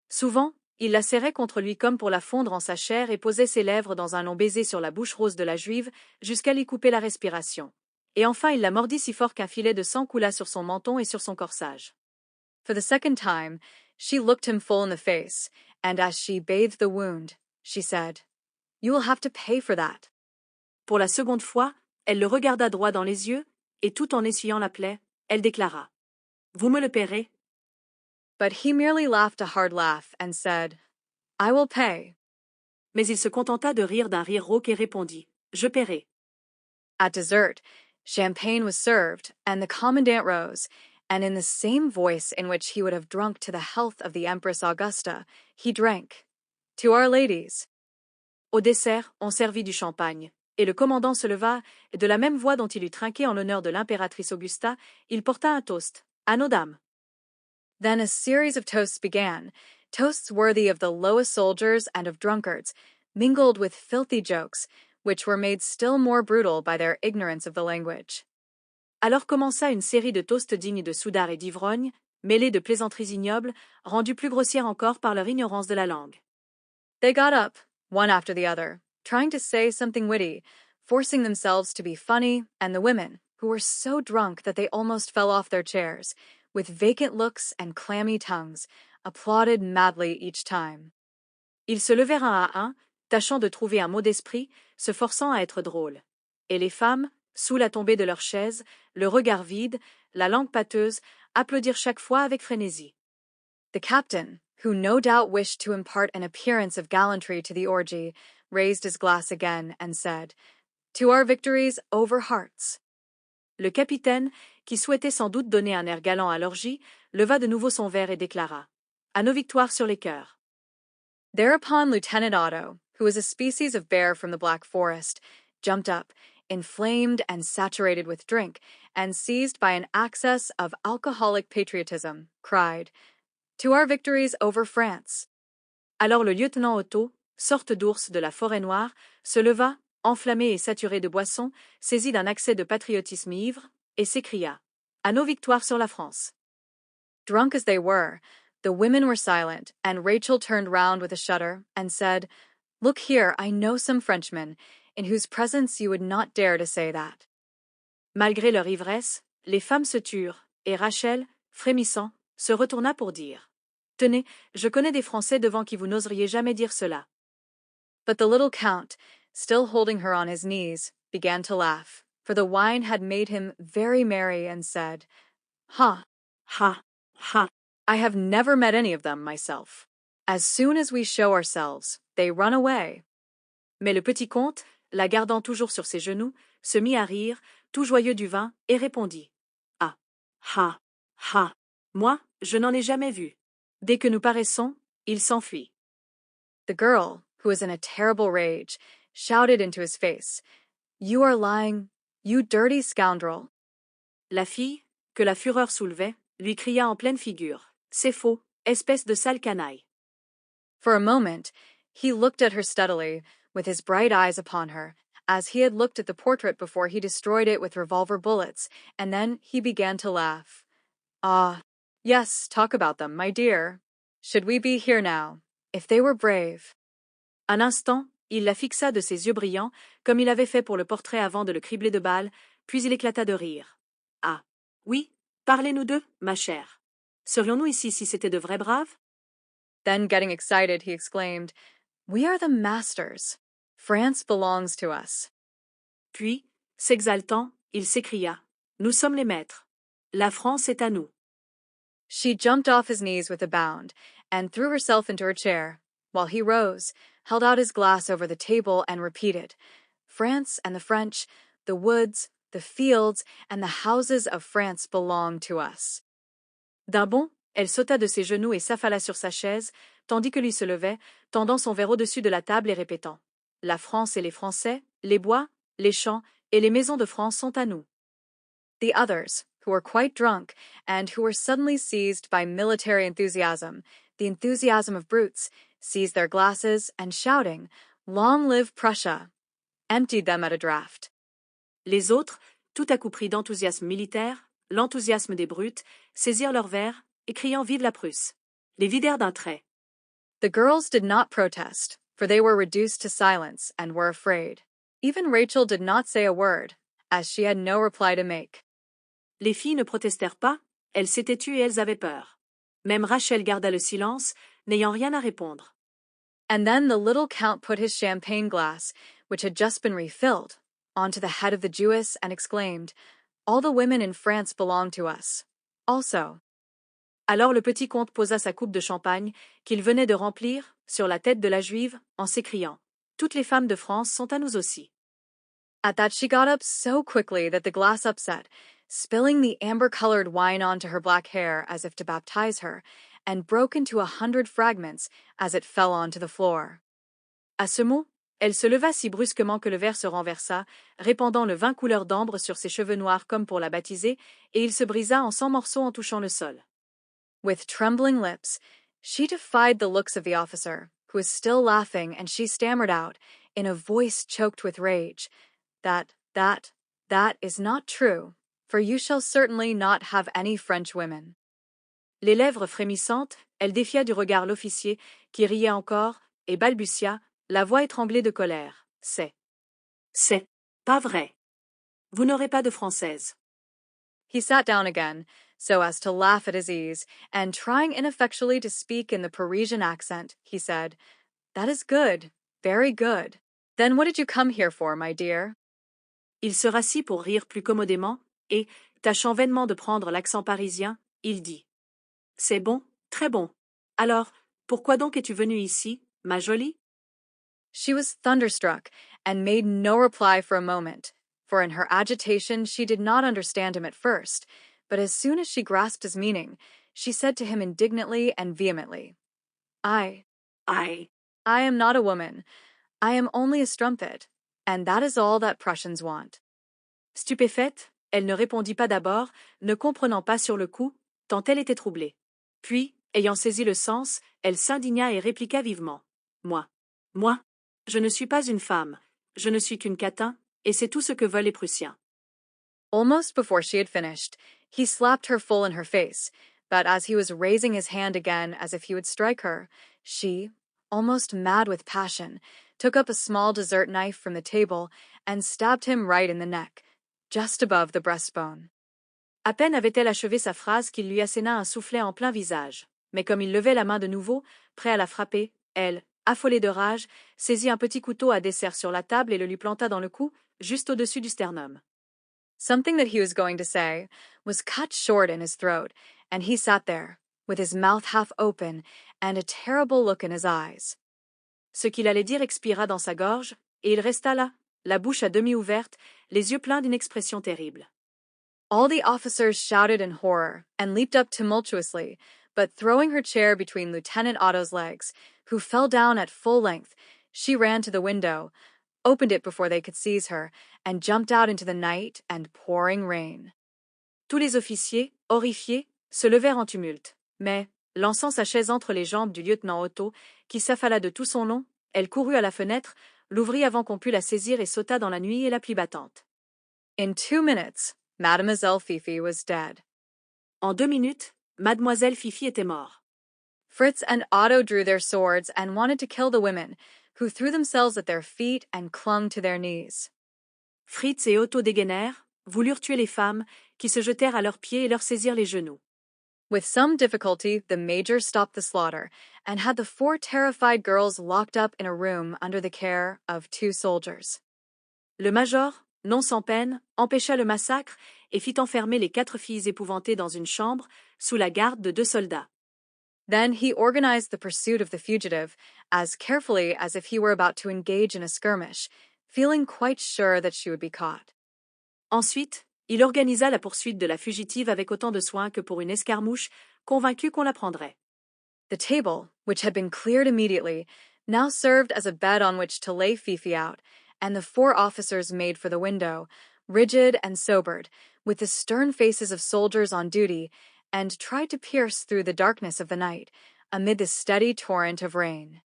Souvent, il la serrait contre lui comme pour la fondre en sa chair et posait ses lèvres dans un long baiser sur la bouche rose de la Juive jusqu'à lui couper la respiration. Et enfin il la mordit si fort qu'un filet de sang coula sur son menton et sur son corsage. For the second time, she looked him full in the face, and as she bathed the wound, she said, "You will have to pay for that." Pour la seconde fois, elle le regarda droit dans les yeux, et tout en essuyant la plaie, elle déclara, « Vous me le paierez. » But he merely laughed a hard laugh and said, "I will pay." Mais il se contenta de rire d'un rire rauque et répondit, « Je paierai. » At dessert, champagne was served, and the commandant rose, and in the same voice in which he would have drunk to the health of the Empress Augusta, he drank, "To our ladies." Au dessert, on servit du champagne, et le commandant se leva, et de la même voix dont il eut trinqué en l'honneur de l'impératrice Augusta, il porta un toast, à nos dames. Then a series of toasts began, toasts worthy of the lowest soldiers and of drunkards, mingled with filthy jokes, which were made still more brutal by their ignorance of the language. Alors commença une série de toasts dignes de soudards et d'ivrognes, mêlés de plaisanteries ignobles, rendues plus grossières encore par leur ignorance de la langue. They got up, one after the other, trying to say something witty, forcing themselves to be funny, and the women, who were so drunk that they almost fell off their chairs, with vacant looks and clammy tongues, applauded madly each time. Ils se levèrent un à un, tâchant de trouver un mot d'esprit, se forçant à être drôles. Et les femmes, sous la tombée de leurs chaises, le regard vide, la langue pâteuse, applaudirent chaque fois avec frénésie. The captain, who no doubt wished to impart an appearance of gallantry to the orgy, raised his glass again and said, "To our victories over hearts." Le capitaine, qui souhaitait sans doute donner un air galant à l'orgie, leva de nouveau son verre et déclara, « À nos victoires sur les cœurs. » Thereupon Lieutenant Otto, who was a species of bear from the Black Forest, jumped up, inflamed and saturated with drink, and seized by an access of alcoholic patriotism, cried, "To our victories over France." Alors le lieutenant Otto, sorte d'ours de la forêt noire, se leva, enflammé et saturé de boisson, saisi d'un accès de patriotisme ivre, et s'écria, « À nos victoires sur la France. » Drunk as they were, the women were silent, and Rachel turned round with a shudder and said, "Look here, I know some Frenchmen, in whose presence you would not dare to say that." Malgré leur ivresse, les femmes se turent, et Rachel, frémissant, se retourna pour dire, « Tenez, je connais des Français devant qui vous n'oseriez jamais dire cela. » But the little count, still holding her on his knees, began to laugh, for the wine had made him very merry, and said, "Ha, Ha, ha. I have never met any of them myself. As soon as we show ourselves, they run away." Mais le petit comte, la gardant toujours sur ses genoux, se mit à rire, tout joyeux du vin, et répondit, « Ah, ha, ha. Moi, je n'en ai jamais vu. Dès que nous paraissons, il s'enfuit. » The girl, who was in a terrible rage, shouted into his face, "You are lying, you dirty scoundrel." La fille, que la fureur soulevait, lui cria en pleine figure, « C'est faux, espèce de sale canaille. » For a moment, he looked at her steadily, with his bright eyes upon her, as he had looked at the portrait before he destroyed it with revolver bullets, and then he began to laugh. "Ah, yes, talk about them, my dear. Should we be here now, if they were brave?" Un instant, il la fixa de ses yeux brillants, comme il avait fait pour le portrait avant de le cribler de balles, puis il éclata de rire. « Ah, Oui, parlez-nous d'eux, ma chère. Serions-nous ici si c'était de vrais braves? Then, getting excited, he exclaimed, "We are the masters. France belongs to us." Puis, s'exaltant, il s'écria, Nous sommes les maîtres. La France est à nous. She jumped off his knees with a bound and threw herself into her chair, while he rose, held out his glass over the table, and repeated, "France and the French, the woods, the fields, and the houses of France belong to us." D'un bond, elle sauta de ses genoux et s'affala sur sa chaise, tandis que lui se levait, tendant son verre au-dessus de la table et répétant La France et les Français, les bois, les champs et les maisons de France sont à nous. The others, who were quite drunk and who were suddenly seized by military enthusiasm, the enthusiasm of brutes, seized their glasses and, shouting, "Long live Prussia!" emptied them at a draught. Les autres, tout à coup pris d'enthousiasme militaire, l'enthousiasme des brutes, saisirent leurs verres et criant Vive la Prusse, les vidèrent d'un trait. The girls did not protest, for they were reduced to silence and were afraid. Even Rachel did not say a word, as she had no reply to make. Les filles ne protestèrent pas, elles s'étaient tues et elles avaient peur. Même Rachel garda le silence, n'ayant rien à répondre. And then the little count put his champagne glass, which had just been refilled, onto the head of the Jewess and exclaimed, "All the women in France belong to us. Also." Alors le petit comte posa sa coupe de champagne, qu'il venait de remplir, sur la tête de la Juive, en s'écriant « Toutes les femmes de France sont à nous aussi ». At that she got up so quickly that the glass upset, spilling the amber-colored wine onto her black hair as if to baptize her, and broke into 100 fragments as it fell onto the floor. À ce mot, elle se leva si brusquement que le verre se renversa, répandant le vin couleur d'ambre sur ses cheveux noirs comme pour la baptiser, et il se brisa en 100 morceaux en touchant le sol. With trembling lips, she defied the looks of the officer, who was still laughing, and she stammered out, in a voice choked with rage, that is not true, for you shall certainly not have any French women. Les lèvres frémissantes, elle défia du regard l'officier, qui riait encore, et balbutia, la voix étranglée de colère. C'est pas vrai. Vous n'aurez pas de Française. He sat down again, so as to laugh at his ease, and trying ineffectually to speak in the Parisian accent, he said, "That is good, very good. Then what did you come here for, my dear?" Il se rassit pour rire plus commodément, et, tâchant vainement de prendre l'accent parisien, il dit « C'est bon, très bon. Alors, pourquoi donc es-tu venue ici, ma jolie ?» She was thunderstruck, and made no reply for a moment, for in her agitation she did not understand him at first, but as soon as she grasped his meaning, she said to him indignantly and vehemently, I am not a woman. I am only a strumpet, and that is all that Prussians want." Stupéfaite, elle ne répondit pas d'abord, ne comprenant pas sur le coup, tant elle était troublée. Puis, ayant saisi le sens, elle s'indigna et répliqua vivement. Moi, je ne suis pas une femme, je ne suis qu'une catin, et c'est tout ce que veulent les Prussiens. Almost before she had finished, he slapped her full in her face, but as he was raising his hand again as if he would strike her, she, almost mad with passion, took up a small dessert knife from the table and stabbed him right in the neck, just above the breastbone. À peine avait-elle achevé sa phrase qu'il lui asséna un soufflet en plein visage, mais comme il levait la main de nouveau, prêt à la frapper, elle, affolée de rage, saisit un petit couteau à dessert sur la table et le lui planta dans le cou, juste au-dessus du sternum. Something that he was going to say was cut short in his throat, and he sat there, with his mouth half open and a terrible look in his eyes. Ce qu'il allait dire expira dans sa gorge, et il resta là, la bouche à demi ouverte, les yeux pleins d'une expression terrible. All the officers shouted in horror and leaped up tumultuously, but throwing her chair between Lieutenant Otto's legs, who fell down at full length, she ran to the window, opened it before they could seize her, and jumped out into the night and pouring rain. Tous les officiers, horrifiés, se levèrent en tumulte, mais, lançant sa chaise entre les jambes du lieutenant Otto, qui s'affala de tout son long, elle courut à la fenêtre, l'ouvrit avant qu'on pût la saisir et sauta dans la nuit et la pluie battante. In 2 minutes, Mademoiselle Fifi was dead. En 2 minutes, Mademoiselle Fifi était morte. Fritz and Otto drew their swords and wanted to kill the women, who threw themselves at their feet and clung to their knees. Fritz et Otto dégainèrent, voulurent tuer les femmes, qui se jetèrent à leurs pieds et leur saisirent les genoux. With some difficulty, the major stopped the slaughter and had the four terrified girls locked up in a room under the care of two soldiers. Le major, non sans peine, empêcha le massacre et fit enfermer les 4 filles épouvantées dans une chambre sous la garde de 2 soldats. Then he organized the pursuit of the fugitive as carefully as if he were about to engage in a skirmish, feeling quite sure that she would be caught. Ensuite, il organisa la poursuite de la fugitive avec autant de soin que pour une escarmouche, convaincu qu'on la prendrait. The table, which had been cleared immediately, now served as a bed on which to lay Fifi out, and the 4 officers made for the window, rigid and sobered, with the stern faces of soldiers on duty, and tried to pierce through the darkness of the night, amid the steady torrent of rain.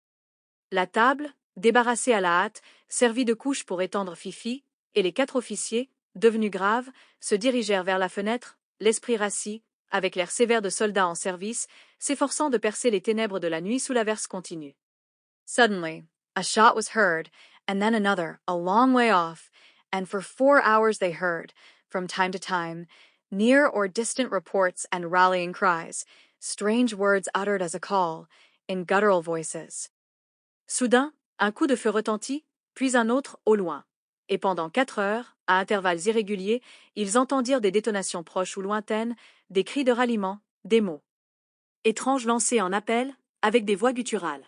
La table, débarrassée à la hâte, servit de couche pour étendre Fifi, et les 4 officiers, devenus graves, se dirigèrent vers la fenêtre, l'esprit rassis, avec l'air sévère de soldats en service, s'efforçant de percer les ténèbres de la nuit sous l'averse continue. Suddenly, a shot was heard, and then another, a long way off, and for 4 hours they heard, from time to time, near or distant reports and rallying cries, strange words uttered as a call, in guttural voices. Soudain, un coup de feu retentit, puis un autre au loin. Et pendant 4 heures, à intervalles irréguliers, ils entendirent des détonations proches ou lointaines, des cris de ralliement, des mots étranges lancés en appel, avec des voix gutturales.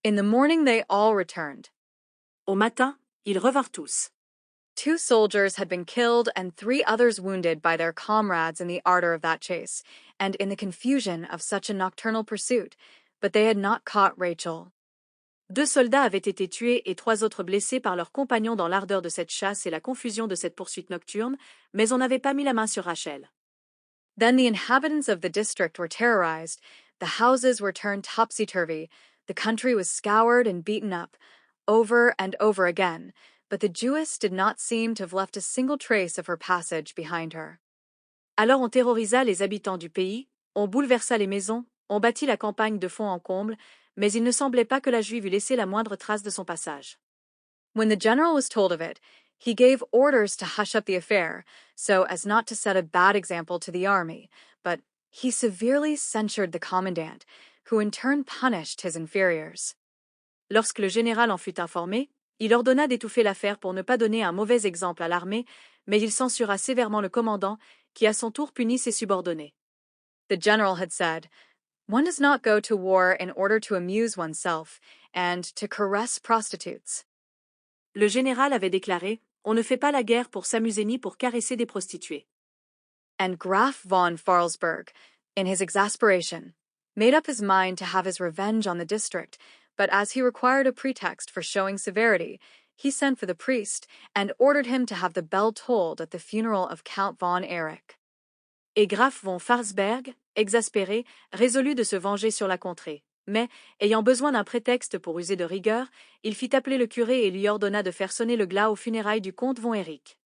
In the morning they all returned. Au matin, ils revinrent tous. 2 soldiers had been killed and 3 others wounded by their comrades in the ardor of that chase, and in the confusion of such a nocturnal pursuit, but they had not caught Rachel. 2 soldats avaient été tués et 3 autres blessés par leurs compagnons dans l'ardeur de cette chasse et la confusion de cette poursuite nocturne, mais on n'avait pas mis la main sur Rachel. Then the inhabitants of the district were terrorized, the houses were turned topsy-turvy, the country was scoured and beaten up, over and over again, but the Jewess did not seem to have left a single trace of her passage behind her. Alors on terrorisa les habitants du pays, on bouleversa les maisons, on bâtit la campagne de fond en comble, mais il ne semblait pas que la Juive eût laissé la moindre trace de son passage. When the general was told of it, he gave orders to hush up the affair, so as not to set a bad example to the army, but he severely censured the commandant, who in turn punished his inferiors. Lorsque le général en fut informé, il ordonna d'étouffer l'affaire pour ne pas donner un mauvais exemple à l'armée, mais il censura sévèrement le commandant, qui à son tour punit ses subordonnés. The general had said, "One does not go to war in order to amuse oneself and to caress prostitutes." Le général avait déclaré, on ne fait pas la guerre pour s'amuser ni pour caresser des prostituées. And Graf von Farlsberg, in his exasperation, made up his mind to have his revenge on the district, but as he required a pretext for showing severity, he sent for the priest and ordered him to have the bell tolled at the funeral of Count von Erich. Et Graf von Farlsberg, exaspéré, résolut de se venger sur la contrée. Mais, ayant besoin d'un prétexte pour user de rigueur, il fit appeler le curé et lui ordonna de faire sonner le glas aux funérailles du comte von Erich.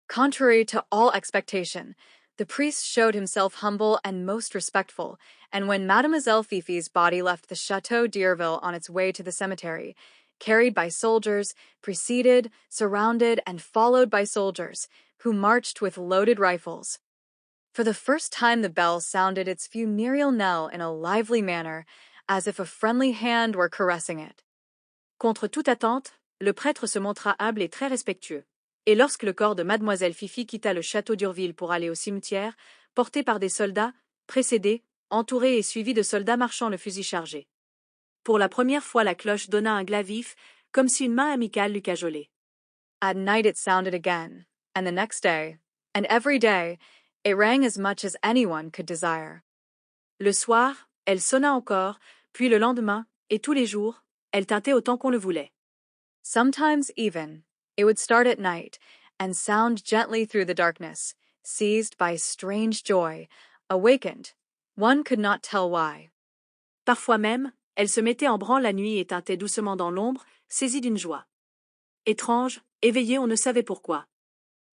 Contrary to all expectation, the priest showed himself humble and most respectful, and when Mademoiselle Fifi's body left the Chateau d'Irville on its way to the cemetery, carried by soldiers, preceded, surrounded, and followed by soldiers, who marched with loaded rifles. For the first time the bell sounded its funereal knell in a lively manner, as if a friendly hand were caressing it. Contre toute attente, le prêtre se montra humble et très respectueux. Et lorsque le corps de Mademoiselle Fifi quitta le château d'Urville pour aller au cimetière, porté par des soldats, précédé, entouré et suivi de soldats marchant le fusil chargé. Pour la première fois la cloche donna un glas vif, comme si une main amicale l'eût cajolé. At night it sounded again, and the next day, and every day, it rang as much as anyone could desire. Le soir, elle sonna encore, puis le lendemain, et tous les jours, elle tintait autant qu'on le voulait. Sometimes even, it would start at night, and sound gently through the darkness, seized by strange joy, awakened, one could not tell why. Parfois même, elle se mettait en branle la nuit et tintait doucement dans l'ombre, saisie d'une joie. Étrange, éveillée on ne savait pourquoi.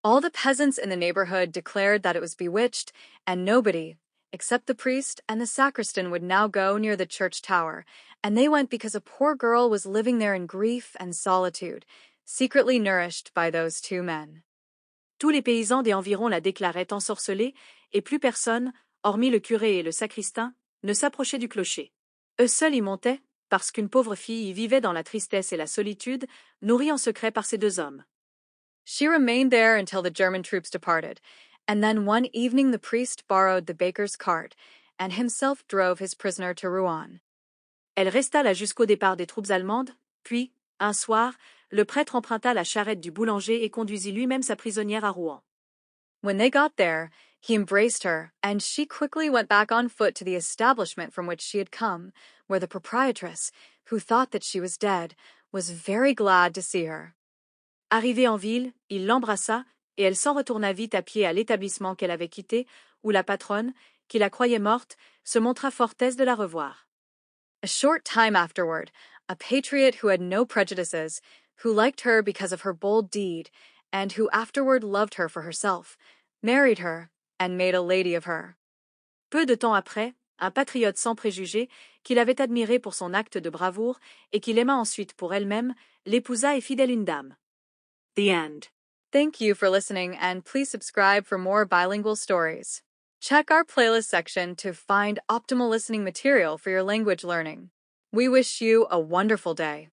All the peasants in the neighborhood declared that it was bewitched, and nobody, except the priest and the sacristan, would now go near the church tower, and they went because a poor girl was living there in grief and solitude, secretly nourished by those 2 men. Tous les paysans des environs la déclaraient ensorcelée, et plus personne, hormis le curé et le sacristain, ne s'approchait du clocher. Eux seuls y montaient, parce qu'une pauvre fille y vivait dans la tristesse et la solitude, nourrie en secret par ces deux hommes. She remained there until the German troops departed, and then one evening the priest borrowed the baker's cart, and himself drove his prisoner to Rouen. Elle resta là jusqu'au départ des troupes allemandes, puis, un soir, le prêtre emprunta la charrette du boulanger et conduisit lui-même sa prisonnière à Rouen. When they got there, he embraced her, and she quickly went back on foot to the establishment from which she had come, where the proprietress, who thought that she was dead, was very glad to see her. Arrivée en ville, il l'embrassa, et elle s'en retourna vite à pied à l'établissement qu'elle avait quitté, où la patronne, qui la croyait morte, se montra fort aise de la revoir. A short time afterward, a patriot who had no prejudices, who liked her because of her bold deed, and who afterward loved her for herself, married her and made a lady of her. Peu de temps après, un patriote sans préjugés, qui l'avait admirée pour son acte de bravoure et qui l'aima ensuite pour elle-même, l'épousa et fit d'elle une dame. The end. Thank you for listening, and please subscribe for more bilingual stories. Check our playlist section to find optimal listening material for your language learning. We wish you a wonderful day.